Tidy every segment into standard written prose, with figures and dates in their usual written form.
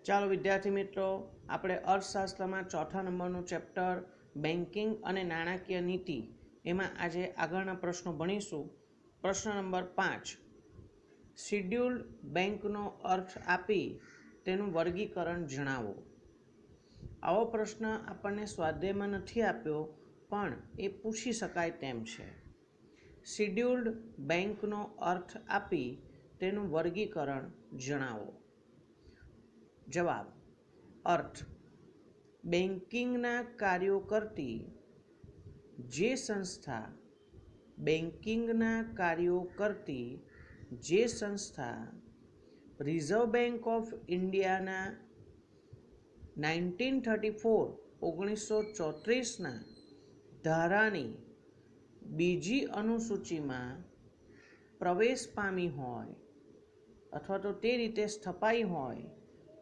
ચાલો વિદ્યાર્થી મિત્રો, આપણે અર્થશાસ્ત્રમાં ચોથા નંબરનું ચેપ્ટર બેન્કિંગ અને નાણાકીય નીતિ એમાં આજે આગળના પ્રશ્નો ભણીશું. પ્રશ્ન નંબર 5, શિડ્યુલ્ડ બેંકનો અર્થ આપી તેનું વર્ગીકરણ જણાવો. આવો પ્રશ્ન આપણને સ્વાધ્યાયમાં નથી આપ્યો, પણ એ પૂછી શકાય તેમ છે. શિડ્યુલ્ડ બેંકનો અર્થ આપી તેનું વર્ગીકરણ જણાવો. જવાબ: અર્થ: બેન્કિંગના કાર્યો કરતી જે સંસ્થા રિઝર્વ બેંક ઓફ ઇન્ડિયાના 1934 ધારાની બીજી અનુસૂચિમાં પ્રવેશ પામી હોય અથવા તો તે રીતે સ્થપાઈ હોય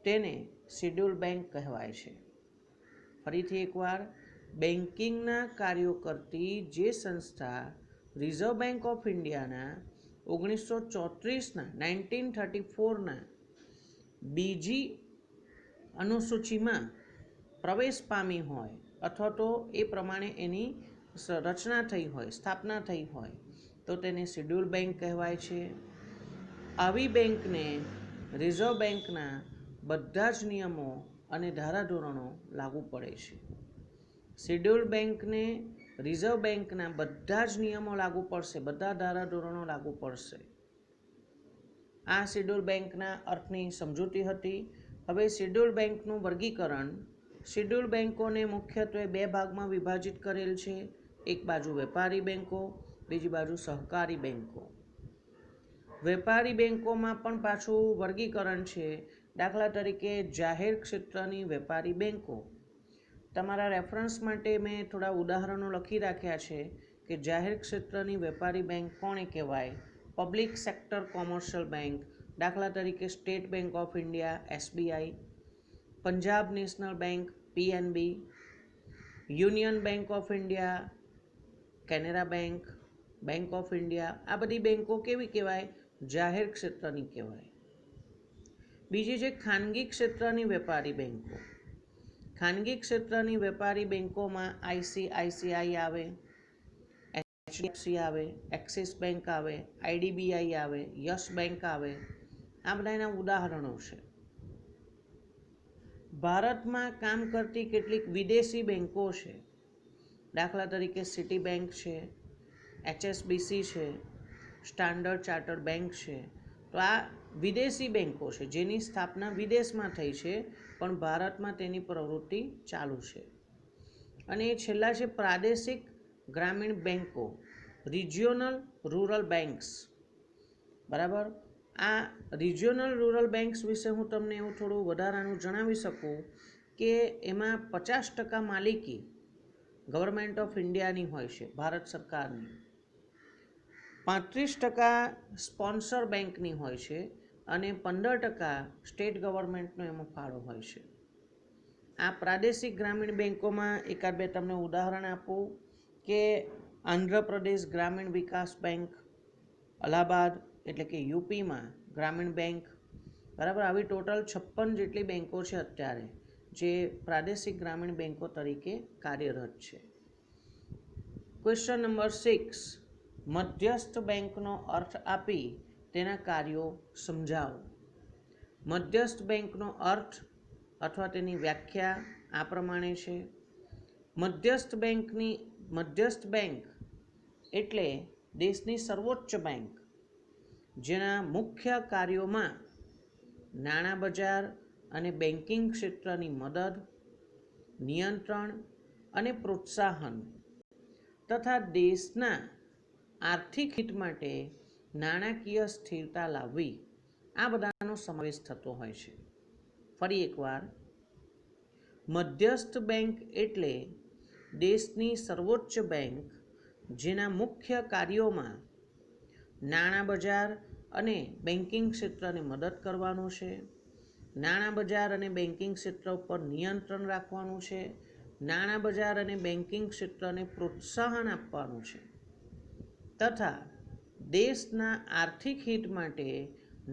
તેને શિડ્યુલ બેંક કહેવાય છે. ફરીથી એકવાર, બેન્કિંગના કાર્યો કરતી જે સંસ્થા રિઝર્વ બેંક ઓફ ઇન્ડિયાના 1934 બીજી અનુસૂચિમાં પ્રવેશ પામી હોય અથવા તો એ પ્રમાણે એની રચના થઈ હોય, સ્થાપના થઈ હોય તો તેને શિડ્યુલ બેંક કહેવાય છે. આવી બેંકને રિઝર્વ બેંકના બધા જ નિયમો અને ધારાધોરણો લાગુ પડે છે. શિડ્યુલ બેંકને રિઝર્વ બેંકના બધા જ નિયમો લાગુ પડશે, બધા ધારાધોરણો લાગુ પડશે. આ શિડ્યુલ બેંકના અર્થની સમજૂતી હતી. હવે શિડ્યુલ બેંકનું વર્ગીકરણ. શિડ્યુલ બેંકોને મુખ્યત્વે બે ભાગમાં વિભાજિત કરેલ છે. એક બાજુ વેપારી બેંકો, બીજી બાજુ સહકારી બેંકો. વેપારી બેંકોમાં પણ પાછું વર્ગીકરણ છે. દાખલા તરીકે જાહેર ક્ષેત્રની વેપારી બેંકો. તમારા રેફરન્સ માટે મેં થોડા ઉદાહરણો લખી રાખ્યા છે કે જાહેર ક્ષેત્રની વેપારી બેંક કોને કહેવાય. પબ્લિક સેક્ટર કોમર્શિયલ બેંક, દાખલા તરીકે state bank of India SBI, Punjab national bank PNB, union bank of India, Canara bank, bank of India. આ બધી બેંકો કેવી કહેવાય? જાહેર ક્ષેત્રની કહેવાય. બીજી છે ખાનગી ક્ષેત્રની વેપારી બેંકો. ખાનગી ક્ષેત્રની વેપારી બેંકોમાં ICICI આવે, HDFC આવે, એક્સિસ બેંક આવે, IDBI આવે, યસ બેંક આવે. આ બધા એના ઉદાહરણો છે. ભારતમાં કામ કરતી કેટલીક વિદેશી બેંકો છે. દાખલા તરીકે સિટી બેંક છે, HSBC છે, સ્ટાન્ડર્ડ ચાર્ટર્ડ બેંક છે. તો આ વિદેશી બેંકો છે જેની સ્થાપના વિદેશમાં થઈ છે, પણ ભારતમાં તેની પ્રવૃત્તિ ચાલુ છે. અને એ છેલ્લા છે પ્રાદેશિક ગ્રામીણ બેંકો, રિજિયોનલ રૂરલ બેંક્સ. બરાબર. આ રિજિયોનલ રૂરલ બેંક્સ વિશે હું તમને એવું થોડું વધારાનું જણાવી શકું કે એમાં 50% માલિકી ગવર્મેન્ટ ઓફ ઇન્ડિયાની હોય છે, ભારત સરકારની. 35% સ્પોન્સર બેંકની હોય છે અને 15% સ્ટેટ ગવર્મેન્ટનો એમાં ફાળો હોય છે. આ પ્રાદેશિક ગ્રામીણ બેંકોમાં એકાદ બે તમને ઉદાહરણ આપું કે આંધ્રપ્રદેશ ગ્રામીણ વિકાસ બેંક, અલ્હાબાદ એટલે કે યુપીમાં ગ્રામીણ બેંક. બરાબર. આવી ટોટલ 56 જેટલી બેંકો છે અત્યારે જે પ્રાદેશિક ગ્રામીણ બેંકો તરીકે કાર્યરત છે. ક્વેશ્ચન નંબર 6, મધ્યસ્થ બેંકનો અર્થ આપી તેના કાર્યો સમજાવો. મધ્યસ્થ બેંકનો અર્થ અથવા તેની વ્યાખ્યા આ પ્રમાણે છે. મધ્યસ્થ બેંક એટલે દેશની સર્વોચ્ચ બેંક જેના મુખ્ય કાર્યોમાં નાણાં બજાર અને બેન્કિંગ ક્ષેત્રની મદદ, નિયંત્રણ અને પ્રોત્સાહન તથા દેશના આર્થિક હિત માટે નાણાકીય સ્થિરતા લાવવી, આ બધાનો સમાવેશ થતો હોય છે. ફરી એકવાર, મધ્યસ્થ બેંક એટલે દેશની સર્વોચ્ચ બેંક જેના મુખ્ય કાર્યોમાં નાણાં બજાર અને બેન્કિંગ ક્ષેત્રને મદદ કરવાનું છે, નાણાં બજાર અને બેન્કિંગ ક્ષેત્ર ઉપર નિયંત્રણ રાખવાનું છે, નાણાં બજાર અને બેન્કિંગ ક્ષેત્રને પ્રોત્સાહન આપવાનું છે તથા દેશના આર્થિક હિત માટે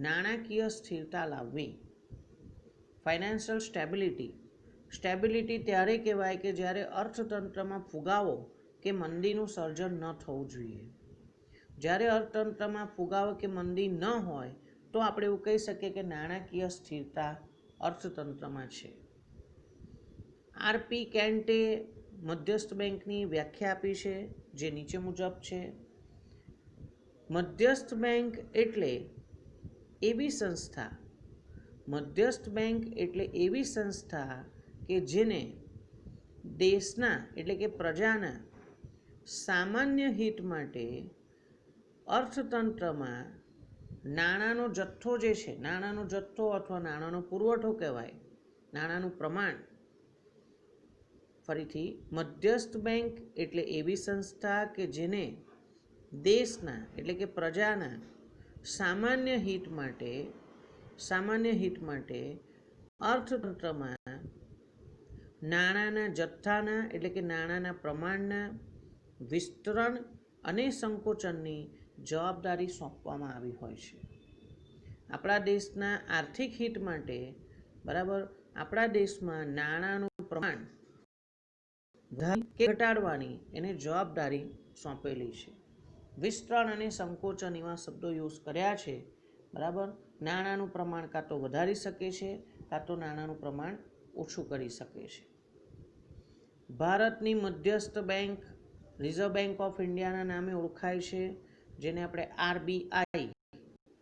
નાણાકીય સ્થિરતા લાવવી. ફાઇનાન્શિયલ સ્ટેબિલિટી ત્યારે કહેવાય કે જ્યારે અર્થતંત્રમાં ફુગાવો કે મંદીનું સર્જન ન થવું જોઈએ. જ્યારે અર્થતંત્રમાં ફુગાવો કે મંદી ન હોય તો આપણે એવું કહી શકીએ કે નાણાકીય સ્થિરતા અર્થતંત્રમાં છે. આરપી કેન્ટે મધ્યસ્થ બેંકની વ્યાખ્યા આપી છે, જે નીચે મુજબ છે. મધ્યસ્થ બેંક એટલે એવી સંસ્થા કે જેને દેશના એટલે કે પ્રજાના સામાન્ય હિત માટે અર્થતંત્રમાં નાણાંનો જથ્થો જે છે, નાણાંનો જથ્થો અથવા નાણાંનો પુરવઠો કહેવાય, નાણાંનું પ્રમાણ. ફરીથી, મધ્યસ્થ બેંક એટલે એવી સંસ્થા કે જેને દેશના એટલે કે પ્રજાના સામાન્ય હિત માટે અર્થતંત્રમાં નાણાંના જથ્થાના એટલે કે નાણાંના પ્રમાણના વિસ્તરણ અને સંકોચનની જવાબદારી સોંપવામાં આવી હોય છે. આપણા દેશના આર્થિક હિત માટે આપણા દેશમાં નાણાંનું પ્રમાણ ઘટાડવાની એને જવાબદારી સોંપેલી છે. વિસ્તરણ અને સંકોચન એવા શબ્દો યુઝ કર્યા છે. નાણાંનું પ્રમાણ કાં તો વધારી શકે છે કાં તો નાણાંનું પ્રમાણ ઓછું કરી શકે છે. ભારતની મધ્યસ્થ બેંક રિઝર્વ બેંક ઓફ ઇન્ડિયાના નામે ઓળખાય છે, જેને આપણે RBI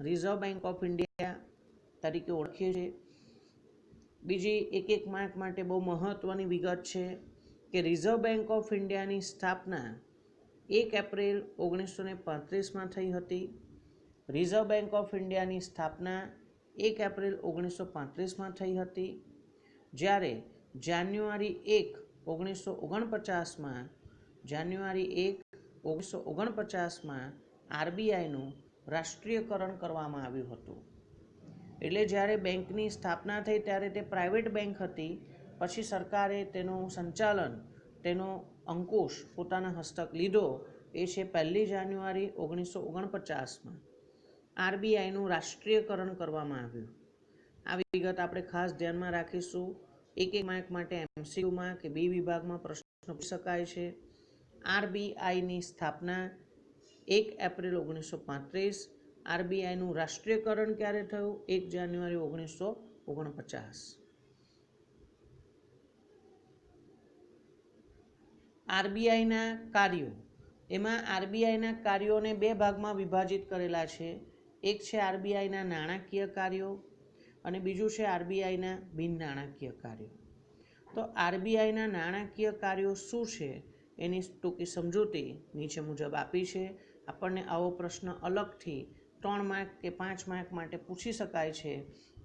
reserve bank of India તરીકે ઓળખીએ છીએ. બીજી એક માર્ક માટે બહુ મહત્વની વિગત છે કે રિઝર્વ બેંક ઓફ ઇન્ડિયાની સ્થાપના 1 એપ્રિલ 1935માં થઈ હતી. રિઝર્વ બેંક ઓફ ઇન્ડિયાની સ્થાપના 1 એપ્રિલ 1935માં થઈ હતી, જ્યારે જાન્યુઆરી 1, 1949માં આરબીઆઈનું રાષ્ટ્રીયકરણ કરવામાં આવ્યું હતું. એટલે જ્યારે બેંકની સ્થાપના થઈ ત્યારે તે પ્રાઇવેટ બેંક હતી. પછી સરકારે તેનું સંચાલન, તેનો અંકુશ પોતાના હસ્તક લીધો. એ છે 1 જાન્યુઆરી 1949માં આરબીઆઈનું રાષ્ટ્રીયકરણ કરવામાં આવ્યું. આ વિગત આપણે ખાસ ધ્યાનમાં રાખીશું. એક માર્ક માટે એમસીક્યુમાં કે બી વિભાગમાં પ્રશ્ન પૂછી શકાય છે. આરબીઆઈની સ્થાપના 1 એપ્રિલ 1935. આરબીઆઈનું રાષ્ટ્રીયકરણ ક્યારે થયું? 1 જાન્યુઆરી 1949. આરબીઆઈના કાર્યો. એમાં આરબીઆઈના કાર્યોને 2 ભાગમાં વિભાજિત કરેલા છે. એક છે આરબીઆઈના નાણાકીય કાર્યો અને બીજું છે આરબીઆઈના બિન નાણાકીય કાર્યો. તો આરબીઆઈના નાણાકીય કાર્યો શું છે એની ટૂંકી સમજૂતી નીચે મુજબ આપી છે. આપણને આવો પ્રશ્ન અલગથી 3 માર્ક કે 5 માર્ક માટે પૂછી શકાય છે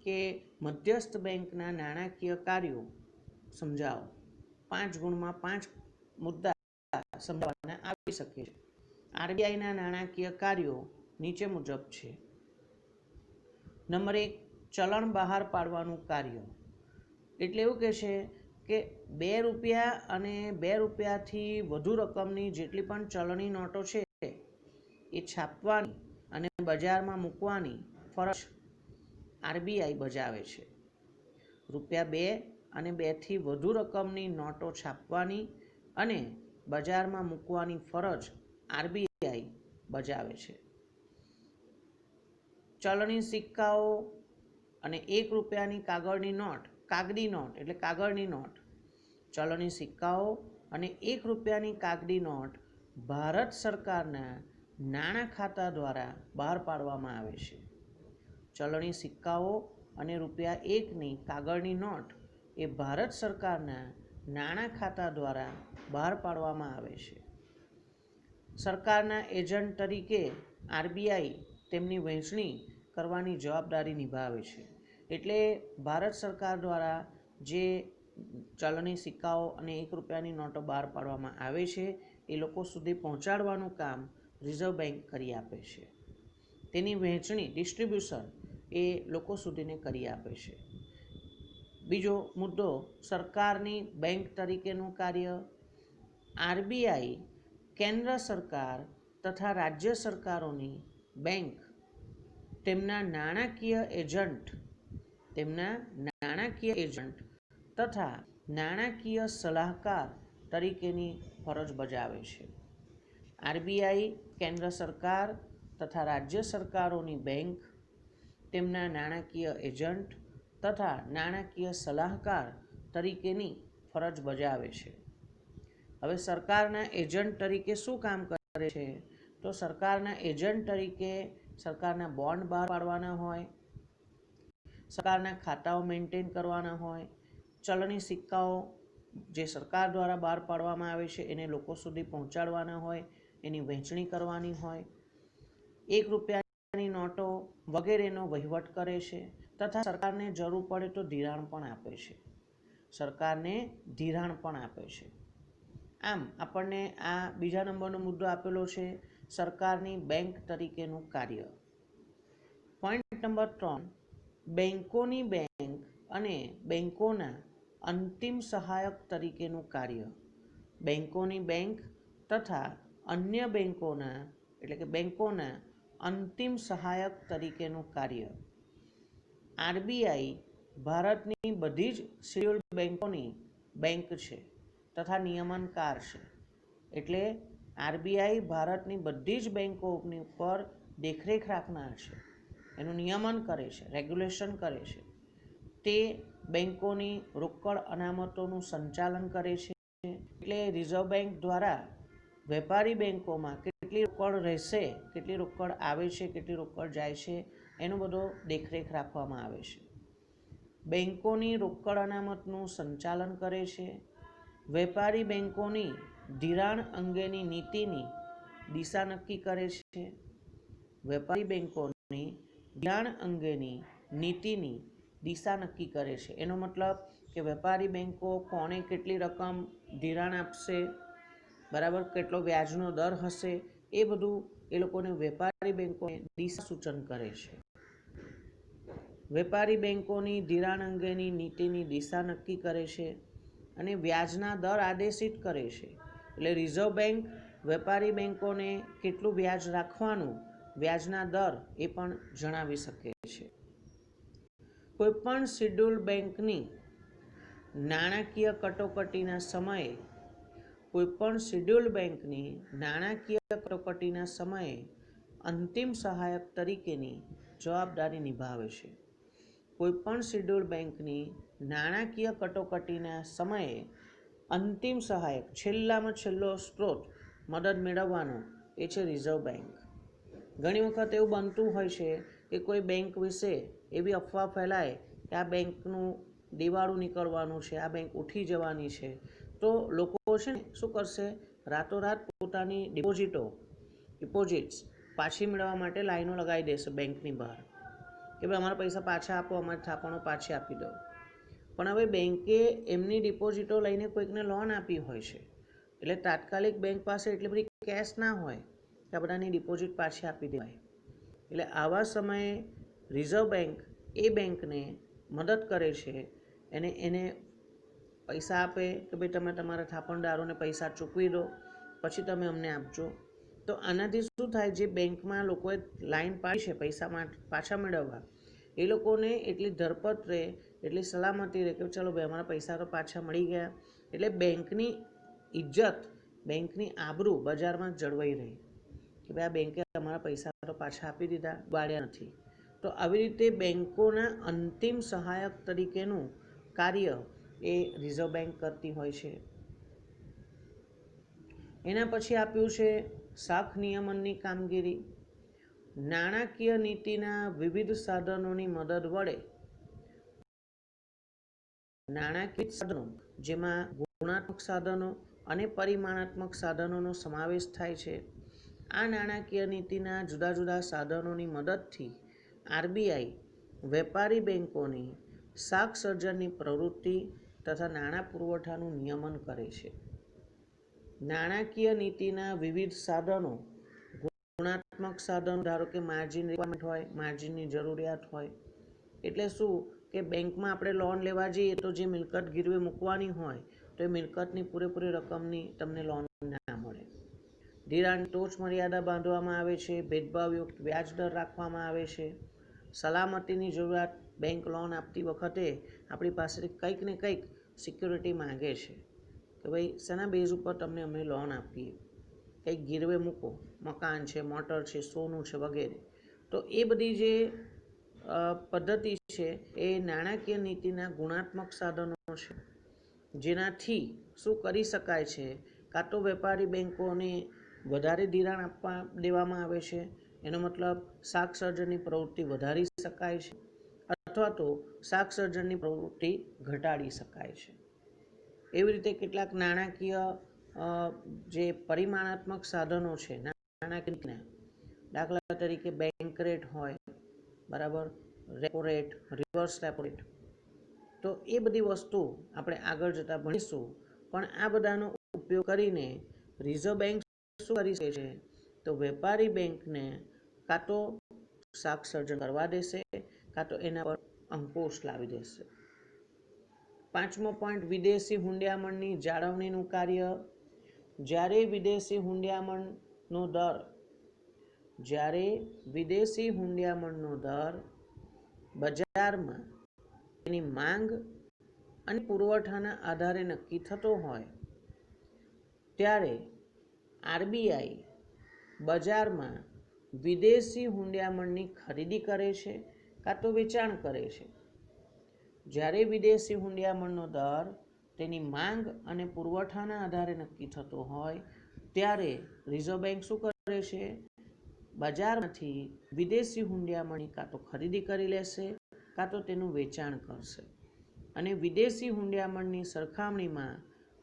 કે મધ્યસ્થ બેંકના નાણાકીય કાર્યો સમજાવો. 5 ગુણમાં 5 મુદ્દા સમજાવવાના આવી શકે છે. આરબીઆઈના નાણાકીય કાર્યો નીચે મુજબ છે. નંબર 1, ચલણ બહાર પાડવાનું કાર્ય. એટલે એવું કહે છે કે 2 રૂપિયા અને 2 રૂપિયાથી વધુ રકમની જેટલી પણ ચલણી નોટો છે એ છાપવાની અને બજારમાં મૂકવાની ફરજ આરબીઆઈ બજાવે છે. રૂપિયા 2 અને 2થી વધુ રકમની નોટો છાપવાની અને બજારમાં મૂકવાની ફરજ આરબીઆઈ બજાવે છે. ચલણી સિક્કાઓ અને 1 રૂપિયાની કાગળની નોટ, કાગળની નોટ, ચલણી સિક્કાઓ અને 1 રૂપિયાની કાગળી નોટ ભારત સરકારના નાણાં ખાતા દ્વારા બહાર પાડવામાં આવે છે. ચલણી સિક્કાઓ અને ₹1ની કાગળની નોટ એ ભારત સરકારના નાણાં ખાતા દ્વારા બહાર પાડવામાં આવે છે. સરકારના એજન્ટ તરીકે આરબીઆઈ તેમની વહેંચણી કરવાની જવાબદારી નિભાવે છે. એટલે ભારત સરકાર દ્વારા જે ચલણી સિક્કાઓ અને 1 રૂપિયાની નોટો બહાર પાડવામાં આવે છે એ લોકો સુધી પહોંચાડવાનું કામ રિઝર્વ બેંક કરી આપે છે. તેની વહેંચણી, ડિસ્ટ્રીબ્યુશન એ લોકો સુધીને કરી આપે છે. બીજો મુદ્દો, સરકારની બેંક તરીકેનું કાર્ય. આરબીઆઈ કેન્દ્ર સરકાર તથા રાજ્ય સરકારોની બેંક તેમના નાણાકીય એજન્ટ તેમના નાણાકીય એજન્ટ તથા નાણાકીય સલાહકાર તરીકેની ફરજ બજાવે છે. આરબીઆઈ કેન્દ્ર સરકાર તથા રાજ્ય સરકારોની બેંક તેમના નાણાકીય એજન્ટ તથા નાણાકીય સલાહકાર તરીકેની ફરજ બજાવે છે. હવે સરકારના એજન્ટ તરીકે શું કામ કરે છે? તો સરકારના એજન્ટ તરીકે સરકારના બોન્ડ બહાર પાડવાના હોય, સરકારના ખાતાઓ મેન્ટેન કરવાના હોય, ચલણી સિક્કાઓ જે સરકાર દ્વારા બહાર પાડવામાં આવે છે એને લોકો સુધી પહોંચાડવાના હોય, એની વહેંચણી કરવાની હોય, ₹1ની નોટો વગેરેનો વહીવટ કરે છે તથા સરકારને જરૂર પડે તો ધિરાણ પણ આપે છે. સરકારને ધિરાણ પણ આપે છે. આમ આપણને આ બીજા નંબરનો મુદ્દો આપેલો છે સરકારની બેંક તરીકેનું કાર્ય. પોઈન્ટ નંબર 3, બેંકોની બેંક અને બેંકોના અંતિમ સહાયક તરીકેનું કાર્ય. બેંકોની બેંક તથા અન્ય બેંકોના એટલે કે બેંકોના અંતિમ સહાયક તરીકેનું કાર્ય. આરબીઆઈ ભારતની બધી જ શેડ્યુલ્ડ બેંકોની બેંક છે તથા નિયમનકાર છે. એટલે આરબીઆઈ ભારતની બધી જ બેંકોની ઉપર દેખરેખ રાખનાર છે, એનું નિયમન કરે છે, રેગ્યુલેશન કરે છે. તે બેંકોની રોકડ અનામતોનું સંચાલન કરે છે. એટલે રિઝર્વ બેંક દ્વારા વેપારી બેંકોમાં કેટલી રોકડ રહેશે, કેટલી રોકડ આવે છે, કેટલી રોકડ જાય છે, એનો બધો દેખરેખ રાખવામાં આવે છે. બેંકોની રોકડ અનામતનું સંચાલન કરે છે. વેપારી બેંકોની ધિરાણ અંગેની નીતિની દિશા નક્કી કરે છે. વેપારી બેંકોની ધિરાણ અંગેની નીતિની દિશા નક્કી કરે છે. એનો મતલબ કે વેપારી બેંકો કોને કેટલી રકમ ધિરાણ આપશે, બરાબર, કેટલો વ્યાજનો દર હશે, એ બધું એ લોકોને વેપારી બેંકોને દિશા સૂચન કરે છે. વેપારી બેંકોની ધિરાણ અંગેની નીતિની દિશા નક્કી કરે છે અને વ્યાજના દર આદેશિત કરે છે. એટલે રિઝર્વ બેંક વેપારી બેંકોને કેટલું વ્યાજ રાખવાનું, વ્યાજના દર એ પણ જણાવી શકે છે. કોઈપણ શેડ્યુલ બેંકની નાણાકીય કટોકટીના સમયે અંતિમ સહાયક તરીકેની જવાબદારી નિભાવે છે. કોઈપણ શેડ્યુલ બેંકની નાણાકીય કટોકટીના સમયે અંતિમ સહાયક, છેલ્લામાં છેલ્લો સ્ત્રોત મદદ મેળવવાનો એ છે રિઝર્વ બેંક. ઘણી વખત એવું બનતું હોય છે કે કોઈ બેંક વિશે એવી અફવા ફેલાય કે આ બેંકનું દિવાળું નીકળવાનું છે, આ બેંક ઉઠી જવાની છે, તો લોકો છે ને શું કરશે, રાતોરાત પોતાની ડિપોઝિટ્સ પાછી મેળવવા માટે લાઈનો લગાવી દેશે બેંકની બહાર કે ભાઈ અમારા પૈસા પાછા આપો, અમારી થાપણો પાછી આપી દો. પણ હવે બેંકે એમની ડિપોઝિટો લઈને કોઈકને લોન આપી હોય છે, એટલે તાત્કાલિક બેંક પાસે એટલી બધી કેશ ના હોય કે આ બધાની ડિપોઝિટ પાછી આપી દેવાય. એટલે આવા સમયે રિઝર્વ બેંક એ બેંકને મદદ કરે છે, એને પૈસા આપે કે ભાઈ તમે તમારા થાપણદારોને પૈસા ચૂકવી દો, પછી તમે અમને આપજો. તો આનાથી શું થાય, જે બેંકમાં લોકોએ લાઈન પાડી છે પૈસા પાછા મેળવવા, એ લોકોને એટલી ધરપત રહે, એટલી સલામતી રહે કે ચલો ભાઈ અમારા પૈસા તો પાછા મળી ગયા. એટલે બેંકની ઇજ્જત, બેંકની આબરૂ બજારમાં જળવાઈ રહી કે ભાઈ આ બેંકે અમારા પૈસા તો પાછા આપી દીધા, વાળ્યા નથી. તો આવી રીતે બેંકોના અંતિમ સહાયક તરીકેનું કાર્ય એ રિઝર્વ બેંક કરતી હોય છે. એના પછી આપ્યું છે શાખ નિયમનની કામગીરી. નાણાકીય નીતિના વિવિધ સાધનોની મદદ વડે નાણાકીય સાધનો, જેમાં ગુણાત્મક સાધનો અને પરિમાણાત્મક સાધનોનો સમાવેશ થાય છે, આ નાણાકીય નીતિના જુદા જુદા સાધનોની મદદથી આરબીઆઈ વેપારી બેંકોની શાખ સર્જનની પ્રવૃત્તિ તથા નાણાં પુરવઠાનું નિયમન કરે છે. નાણાકીય નીતિના વિવિધ સાધનો, ગુણાત્મક સાધનો, ધારો કે માર્જિન રિક્વાયરમેન્ટ હોય, માર્જિનની જરૂરિયાત હોય. એટલે શું કે બેંકમાં આપણે લોન લેવા જઈએ તો જે મિલકત ગીરવે મૂકવાની હોય તો એ મિલકતની પૂરેપૂરી રકમની તમને લોન ના મળે. ધિરાણ ટોચ મર્યાદા બાંધવામાં આવે છે, ભેદભાવયુક્ત વ્યાજ દર રાખવામાં આવે છે, સલામતીની જરૂરિયાત બેંક લોન આપતી વખતે આપણી પાસેથી કંઈક ને કંઈક સિક્યોરિટી માંગે છે કે ભાઈ શેના બેઝ ઉપર તમને અમે લોન આપીએ, કંઈક ગીરવે મૂકો, મકાન છે, મોટર છે, સોનું છે વગેરે. તો એ બધી જે પદ્ધતિ છે એ નાણાકીય નીતિના ગુણાત્મક સાધનો છે, જેનાથી શું કરી શકાય છે, કાં તો વેપારી બેંકોને વધારે ધિરાણ આપવા દેવામાં આવે છે, એનો મતલબ શાક સર્જનની પ્રવૃત્તિ વધારી શકાય છે, અથવા તો શાક સર્જનની પ્રવૃત્તિ ઘટાડી શકાય છે. એવી રીતે કેટલાક નાણાકીય જે પરિમાણાત્મક સાધનો છે નાણાકીય, દાખલા તરીકે બેંક રેટ હોય, બરાબર, repo rate, reverse repo rate. તો એ બધી વસ્તુ આપણે આગળ જતાં ભણીશું. પણ આ બધાનો ઉપયોગ કરીને રિઝર્વ બેંક શું કરી શકે છે, તો વેપારી બેંકને કાં તો શાક સર્જન કરવા દેશે, કાં તો એના પર અંકુશ લાવી દેશે. 5મો પોઈન્ટ, વિદેશી હુંડિયામણની જાળવણીનું કાર્ય. જ્યારે વિદેશી હુંડિયામણનો દર બજારમાં એની માંગ અને પુરવઠાના આધારે નક્કી થતો હોય, ત્યારે આરબીઆઈ બજારમાં વિદેશી હુંડિયામણની ખરીદી કરે છે કાં તો વેચાણ કરે છે. જ્યારે વિદેશી હુંડિયામણનો દર તેની માંગ અને પુરવઠાના આધારે નક્કી થતો હોય, ત્યારે રિઝર્વ બેંક શું કરે છે, બજારમાંથી વિદેશી હુંડિયામણની કાં તો ખરીદી કરી લેશે કાં તો તેનું વેચાણ કરશે. અને વિદેશી હુંડિયામણની સરખામણીમાં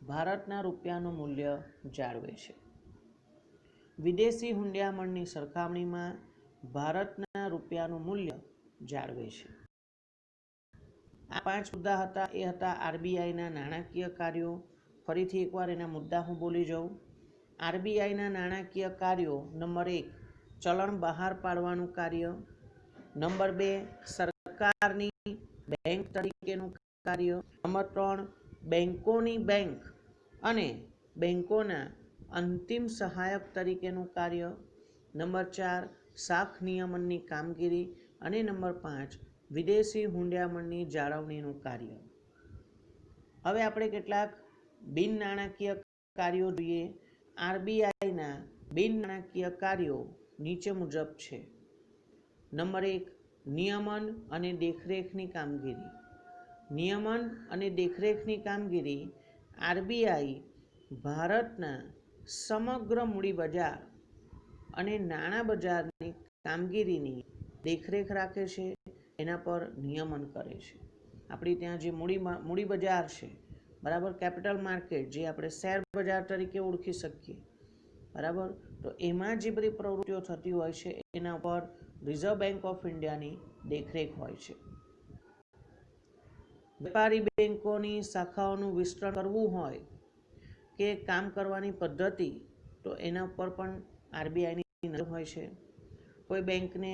ભારતના રૂપિયાનું મૂલ્ય જાળવે છે. વિદેશી હુંડિયામણની સરખામણીમાં ભારતના રૂપિયાનું મૂલ્ય જાળવે છે. આ 5 મુદ્દા હતા, એ હતા આરબીઆઈના નાણાકીય કાર્યો. ફરીથી એકવાર એના મુદ્દા હું બોલી જાઉં. આરબીઆઈના નાણાકીય કાર્યો: નંબર 1, ચલણ બહાર પાડવાનું કાર્ય. નંબર 2, સરકારની બેંક તરીકેનું કાર્ય. નંબર 3, બેંકોની બેંક અને બેંકોના અંતિમ સહાયક તરીકેનું કાર્ય. નંબર 4, શાખ નિયમનની કામગીરી. અને નંબર 5, વિદેશી હુંડિયામણની જાળવણીનું કાર્ય. હવે આપણે કેટલાક બિન નાણાકીય કાર્યો જોઈએ. આરબીઆઈના બિન નાણાકીય કાર્યો નીચે મુજબ છે. નંબર 1, નિયમન અને દેખરેખની કામગીરી. નિયમન અને દેખરેખની કામગીરી: આરબીઆઈ ભારતના સમગ્ર મૂડી બજાર અને નાણાં બજારની કામગીરીની દેખરેખ રાખે છે, એના પર નિયમન કરે છે. આપણી ત્યાં જે મૂડી બજાર છે, બરાબર, કેપિટલ માર્કેટ, જે આપણે શેર બજાર તરીકે ઓળખી શકીએ, બરાબર, તો એમાં જે બધી પ્રવૃત્તિઓ થતી હોય છે એના પર રિઝર્વ બેંક ઓફ ઇન્ડિયાની દેખરેખ હોય છે. વેપારી બેંકોની શાખાઓનું વિસ્તરણ કરવું હોય કે કામ કરવાની પદ્ધતિ, તો એના પર પણ આરબીઆઈની નજર હોય છે. કોઈ બેંકને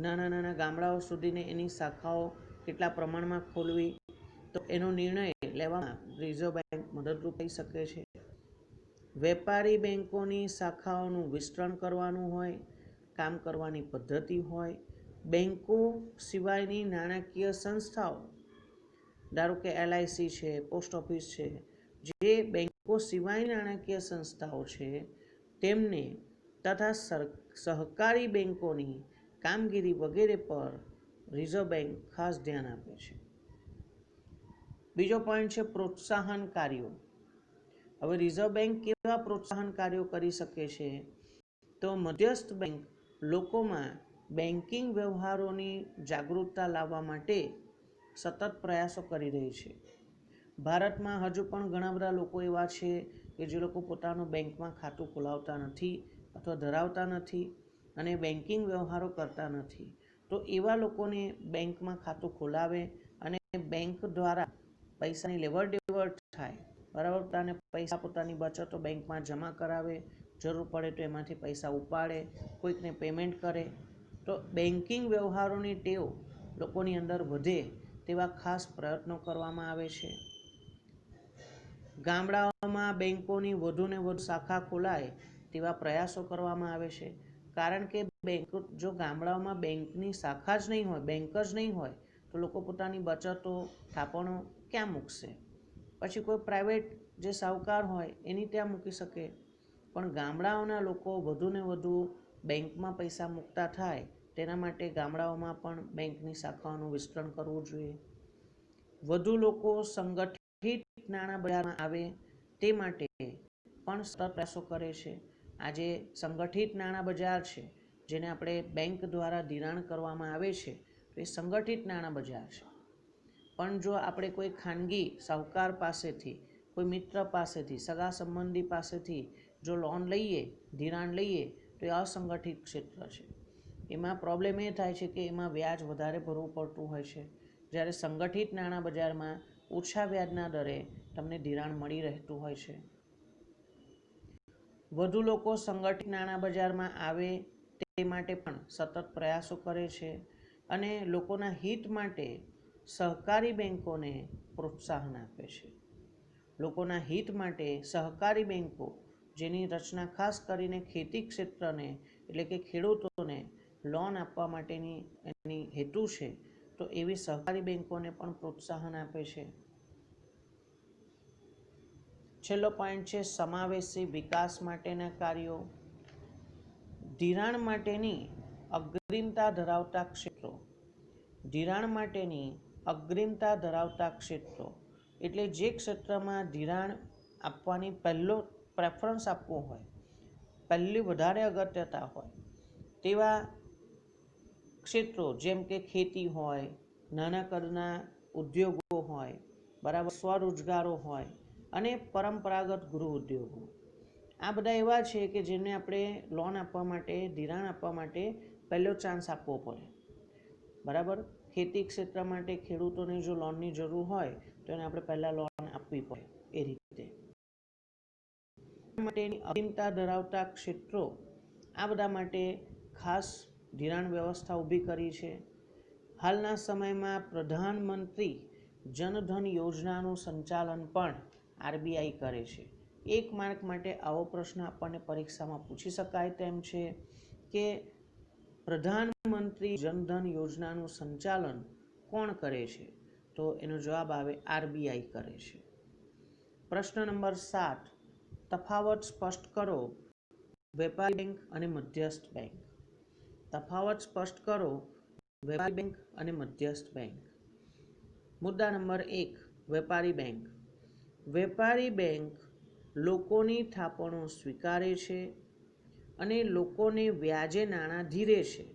નાના નાના ગામડાઓ સુધીને એની શાખાઓ કેટલા પ્રમાણમાં ખોલવી, તો એનો નિર્ણય લેવામાં રિઝર્વ બેંક મદદરૂપ થઈ શકે છે. વેપારી બેંકોની શાખાઓનું વિસ્તરણ કરવાનું હોય, કામ કરવાની પદ્ધતિ હોય, બેંકો સિવાયની નાણાકીય સંસ્થાઓ, ધારો કે એલઆઈસી છે, પોસ્ટ ઓફિસ છે, જે બેંકો સિવાયની નાણાકીય સંસ્થાઓ છે, તેમને તથા સહકારી બેંકોની કામગીરી વગેરે પર રિઝર્વ બેંક ખાસ ધ્યાન આપે છે. બીજો પોઈન્ટ છે પ્રોત્સાહન કાર્યો. હવે રિઝર્વ બેંક કેવા પ્રોત્સાહન કાર્યો કરી શકે છે, તો મધ્યસ્થ બેંક લોકોમાં બેન્કિંગ વ્યવહારોની જાગૃતતા લાવવા માટે સતત પ્રયાસો કરી રહી છે. ભારતમાં હજુ પણ ઘણા બધા લોકો એવા છે કે જે લોકો પોતાનું બેંકમાં ખાતું ખોલાવતા નથી અથવા ધરાવતા નથી અને બેન્કિંગ વ્યવહારો કરતા નથી. તો એવા લોકોને બેંકમાં ખાતું ખોલાવે અને બેંક દ્વારા પૈસાની લેવડ દેવડ થાય, બરાબર, પોતાને પૈસા પોતાની બચતો બેંકમાં જમા કરાવે, જરૂર પડે તો એમાંથી પૈસા ઉપાડે, કોઈકને પેમેન્ટ કરે. તો બેન્કિંગ વ્યવહારોની ટેવ લોકોની અંદર વધે તેવા ખાસ પ્રયત્નો કરવામાં આવે છે. ગામડાઓમાં બેંકોની વધુને વધુ શાખા ખોલાય તેવા પ્રયાસો કરવામાં આવે છે. કારણ કે જો ગામડાઓમાં બેંકની શાખા જ નહીં હોય, બેંક જ નહીં હોય, તો લોકો પોતાની બચતો થાપણો ક્યાં મૂકશે? પછી કોઈ પ્રાઇવેટ જે સાહુકાર હોય એની ત્યાં મૂકી શકે. પણ ગામડાઓના લોકો વધુને વધુ બેંકમાં પૈસા મૂકતા થાય તેના માટે ગામડાઓમાં પણ બેંકની શાખાઓનું વિસ્તરણ કરવું જોઈએ. વધુ લોકો સંગઠિત નાણાં બજારમાં આવે તે માટે પણ સતત પ્રયાસો કરે છે. આજે સંગઠિત નાણાં બજાર છે, જેને આપણે બેંક દ્વારા ધિરાણ કરવામાં આવે છે, તો એ સંગઠિત નાણાં બજાર છે. પણ જો આપણે કોઈ ખાનગી સાહુકાર પાસેથી, કોઈ મિત્ર પાસેથી, સગા સંબંધી પાસેથી જો લોન લઈએ, ધિરાણ લઈએ, તો એ અસંગઠિત ક્ષેત્ર છે. એમાં પ્રોબ્લેમ એ થાય છે કે એમાં વ્યાજ વધારે ભરવું પડતું હોય છે, જ્યારે સંગઠિત નાણાં બજારમાં ઓછા વ્યાજના દરે તમને ધિરાણ મળી રહેતું હોય છે. વધુ લોકો સંગઠિત નાણાં બજારમાં આવે તે માટે પણ સતત પ્રયાસો કરે છે અને લોકોના હિત માટે સહકારી બેંકોને પ્રોત્સાહન આપે છે. લોકોના હિત માટે સહકારી બેંકો, જેની રચના ખાસ કરીને ખેતી ક્ષેત્રને એટલે કે ખેડૂતોને લોન આપવા માટેની એની હેતુ છે, તો એવી સહકારી બેંકોને પણ પ્રોત્સાહન આપે છે. છેલ્લો પોઈન્ટ છે સમાવેશી વિકાસ માટેના કાર્યો. ધિરાણ માટેની અગ્રિમતા ધરાવતા ક્ષેત્રો. ધિરાણ માટેની અગ્રિમતા ધરાવતા ક્ષેત્રો એટલે જે ક્ષેત્રમાં ધિરાણ આપવાની પહેલો પ્રેફરન્સ આપવો હોય, પહેલી વધારે અગત્યતા હોય તેવા ક્ષેત્રો, જેમ કે ખેતી હોય, નાના કદના ઉદ્યોગો હોય, બરાબર, સ્વરોજગારો હોય અને પરંપરાગત ગૃહ ઉદ્યોગો. આ બધા એવા છે કે જેને આપણે લોન આપવા માટે, ધિરાણ આપવા માટે પહેલો ચાન્સ આપવો પડે. બરાબર, ખેતી ક્ષેત્ર માટે ખેડૂતોને જો લોનની જરૂર હોય તો એને આપણે પહેલાં લોન આપવી પડે. એ રીતે માટેની અગ્રિમતા ધરાવતા ક્ષેત્રો, આ બધા માટે ખાસ ધિરાણ વ્યવસ્થા ઊભી કરી છે. હાલના સમયમાં પ્રધાનમંત્રી જનધન યોજનાનું સંચાલન પણ આરબીઆઈ કરે છે. એક માર્ક માટે આવો પ્રશ્ન આપણને પરીક્ષામાં પૂછી શકાય તેમ છે કે પ્રધાનમંત્રી જનધન યોજનાનું સંચાલન કોણ કરે છે? તો એનો જવાબ આવે આરબીઆઈ કરે છે. પ્રશ્ન નંબર 7, તફાવત સ્પષ્ટ કરો. વેપારી બેંક અને મધ્યસ્થ બેંક. તફાવત સ્પષ્ટ કરો. વેપારી બેંક અને મધ્યસ્થ બેંક. મુદ્દા નંબર 1, વેપારી બેંક. વેપારી બેંક લોકોની થાપણો સ્વીકારે છે અને લોકોને વ્યાજે નાણાં ધીરે છે.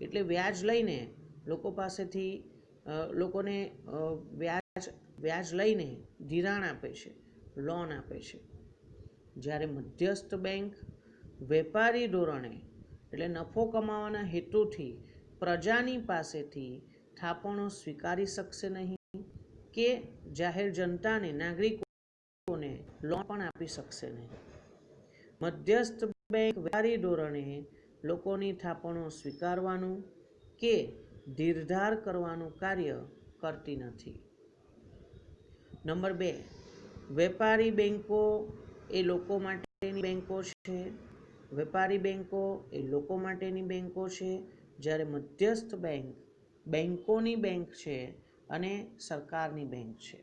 એટલે વ્યાજ લઈને લોકો પાસેથી લોકોને વ્યાજ લઈને ધિરાણ આપે છે, લોન આપે છે. જ્યારે મધ્યસ્થ બેંક વેપારી ધોરણે એટલે નફો કમાવાના હેતુથી પ્રજાની પાસેથી થાપણો સ્વીકારી શકશે નહીં કે જાહેર જનતાને, નાગરિકોને લોન પણ આપી શકશે નહીં. મધ્યસ્થ બેંક વેપારી ધોરણે લોકોની થાપણો સ્વીકારવાનું કે ધીરધાર કરવાનું કાર્ય કરતી નથી. નંબર 2, વેપારી બેંકો એ લોકો માટેની બેંકો છે. વેપારી બેંકો એ લોકો માટેની બેંકો છે, જ્યારે મધ્યસ્થ બેંક બેંકોની બેંક છે અને સરકારની બેંક છે.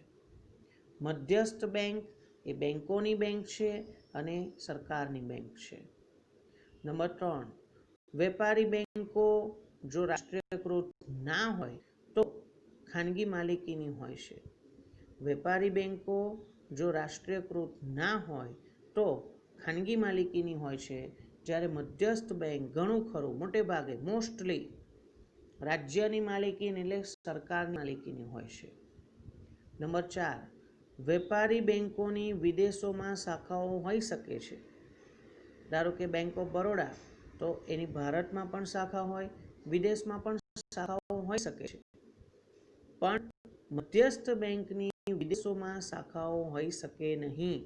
મધ્યસ્થ બેંક એ બેંકોની બેંક છે અને સરકારની બેંક છે. નંબર 3, વેપારી બેંકો જો રાષ્ટ્રીયકૃત ના હોય તો ખાનગી માલિકીની હોય છે. વેપારી બેંકો જો રાષ્ટ્રીયકૃત ના હોય તો ખાનગી માલિકીની હોય છે, જ્યારે મધ્યસ્થ બેંક ઘણું ખરું, મોટે ભાગે, મોસ્ટલી રાજ્યની માલિકીની એટલે સરકારની માલિકીની હોય છે. નંબર 4, વેપારી બેંકોની વિદેશોમાં શાખાઓ હોઈ શકે છે. ધારો કે બેંક ઓફ બરોડા, તો એની ભારતમાં પણ શાખા હોય, વિદેશમાં પણ શાખાઓ હોઈ શકે છે. પણ મધ્યસ્થ બેંકની વિદેશોમાં શાખાઓ હોઈ શકે નહીં.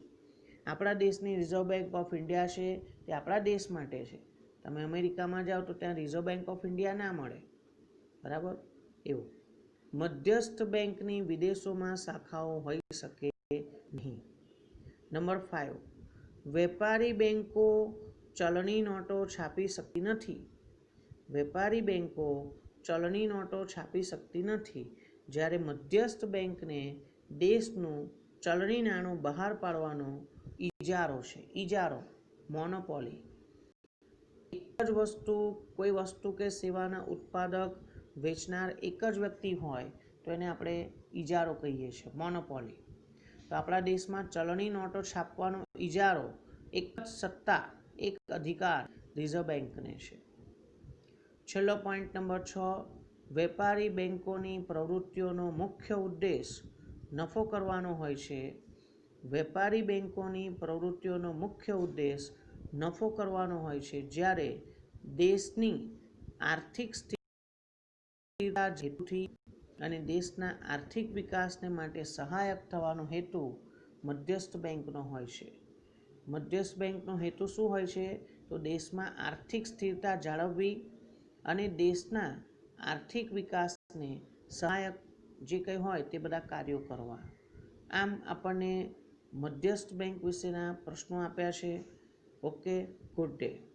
આપણા દેશની રિઝર્વ બેંક ઓફ ઇન્ડિયા છે તે આપણા દેશ માટે છે. તમે અમેરિકામાં જાઓ તો ત્યાં રિઝર્વ બેંક ઓફ ઇન્ડિયા ના મળે. બરાબર, એવું મધ્યસ્થ બેંકની વિદેશોમાં શાખાઓ હોઈ શકે નહીં. નંબર 5, વેપારી બેંકો ચલણી નોટો છાપી શકતી નથી. વેપારી બેંકો ચલણી નોટો છાપી શકતી નથી, જ્યારે મધ્યસ્થ બેંકને દેશનું ચલણી નાણું બહાર પાડવાનો ઇજારો છે. ઇજારો, મોનોપોલી. એક જ વસ્તુ, કોઈ વસ્તુ કે સેવાના ઉત્પાદક, વેચનાર એક જ વ્યક્તિ હોય તો એને આપણે ઇજારો કહીએ છીએ, મોનોપોલી. તો આપણા દેશમાં ચલણી નોટો છાપવાનો ઇજારો, એક જ સત્તા, એક અધિકાર રિઝર્વ બેંકને છે. છેલ્લો પોઈન્ટ નંબર 6, વેપારી બેંકોની પ્રવૃત્તિઓનો મુખ્ય ઉદ્દેશ નફો કરવાનો હોય છે. વેપારી બેંકોની પ્રવૃત્તિઓનો મુખ્ય ઉદ્દેશ નફો કરવાનો હોય છે, જ્યારે દેશની આર્થિક સ્થિરતા હેતુથી અને દેશના આર્થિક વિકાસને માટે સહાયક થવાનો હેતુ મધ્યસ્થ બેંકનો હોય છે. મધ્યસ્થ બેંકનો હેતુ શું હોય છે? તો દેશમાં આર્થિક સ્થિરતા જાળવવી અને દેશના આર્થિક વિકાસને સહાયક જે કંઈ હોય તે બધા કાર્યો કરવા. આમ આપણને મધ્યસ્થ બેંક વિશેના પ્રશ્નો આપ્યા છે. Okay, good day.